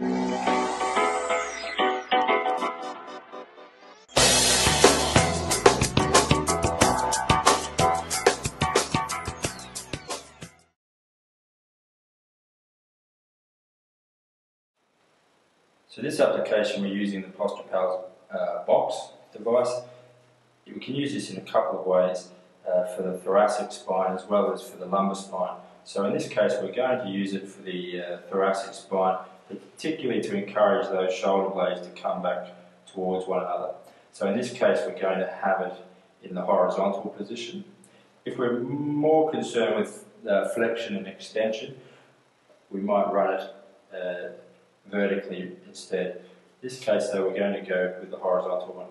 So this application, we're using the PosturePals box device. We can use this in a couple of ways for the thoracic spine as well as for the lumbar spine. So in this case, we're going to use it for the thoracic spine, particularly to encourage those shoulder blades to come back towards one another. So in this case, we're going to have it in the horizontal position. If we're more concerned with flexion and extension, we might run it vertically instead. In this case though, we're going to go with the horizontal one.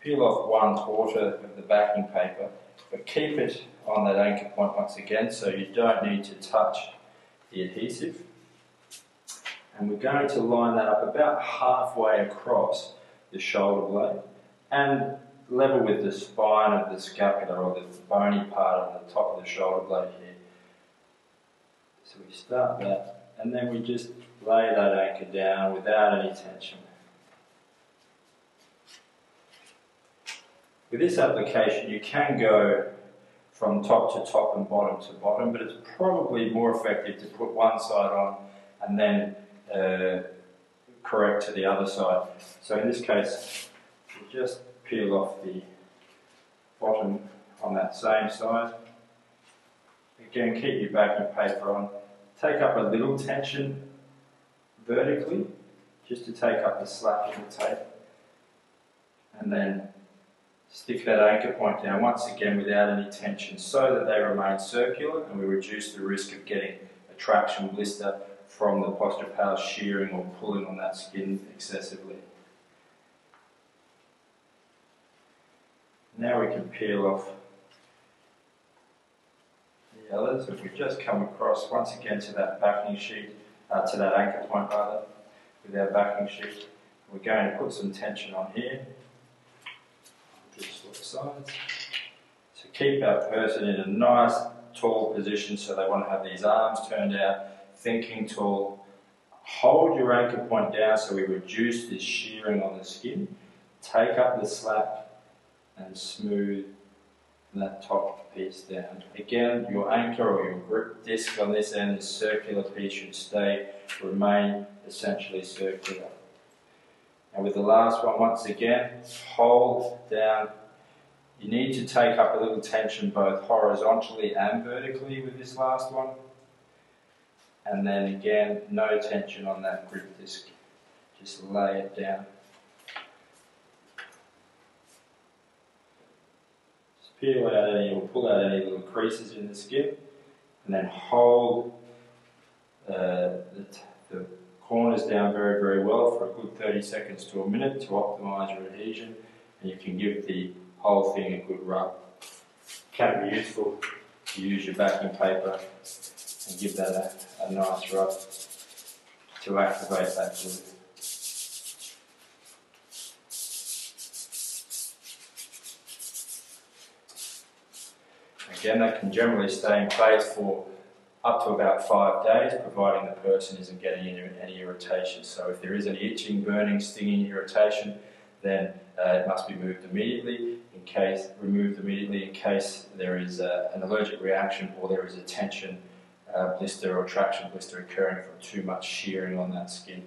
Peel off 1/4 of the backing paper, but keep it on that anchor point once again so you don't need to touch the adhesive. And we're going to line that up about halfway across the shoulder blade and level with the spine of the scapula, or the bony part on the top of the shoulder blade here. So we start that, and then we just lay that anchor down without any tension. With this application, you can go from top to top and bottom to bottom, but it's probably more effective to put one side on and then correct to the other side. So in this case, we just peel off the bottom on that same side. Again, keep your backing paper on. Take up a little tension vertically, just to take up the slack of the tape. And then stick that anchor point down once again without any tension so that they remain circular, and we reduce the risk of getting a traction blister from the PosturePals shearing or pulling on that skin excessively. Now we can peel off the others. If we just come across once again to that backing sheet, to that anchor point rather, with our backing sheet, we're going to put some tension on here. Just swap sides. So keep our person in a nice tall position, so they want to have these arms turned out, thinking tall. Hold your anchor point down so we reduce this shearing on the skin. Take up the slack and smooth that top piece down. Again, your anchor or your grip disc on this end, this circular piece should remain essentially circular. And with the last one, once again, hold down. You need to take up a little tension both horizontally and vertically with this last one. And then again, no tension on that grip disc. Just lay it down. Just peel out any or pull out any little creases in the skin, and then hold the corners down very, very well for a good 30 seconds to a minute to optimise your adhesion, and you can give the whole thing a good rub. It can be useful to use your backing paper and give that a nice rub to activate that glue. Again, that can generally stay in place for up to about 5 days, providing the person isn't getting any irritation. So if there is any itching, burning, stinging, irritation, then it must be removed immediately in case there is an allergic reaction or there is a tension blister or traction blister occurring from too much shearing on that skin.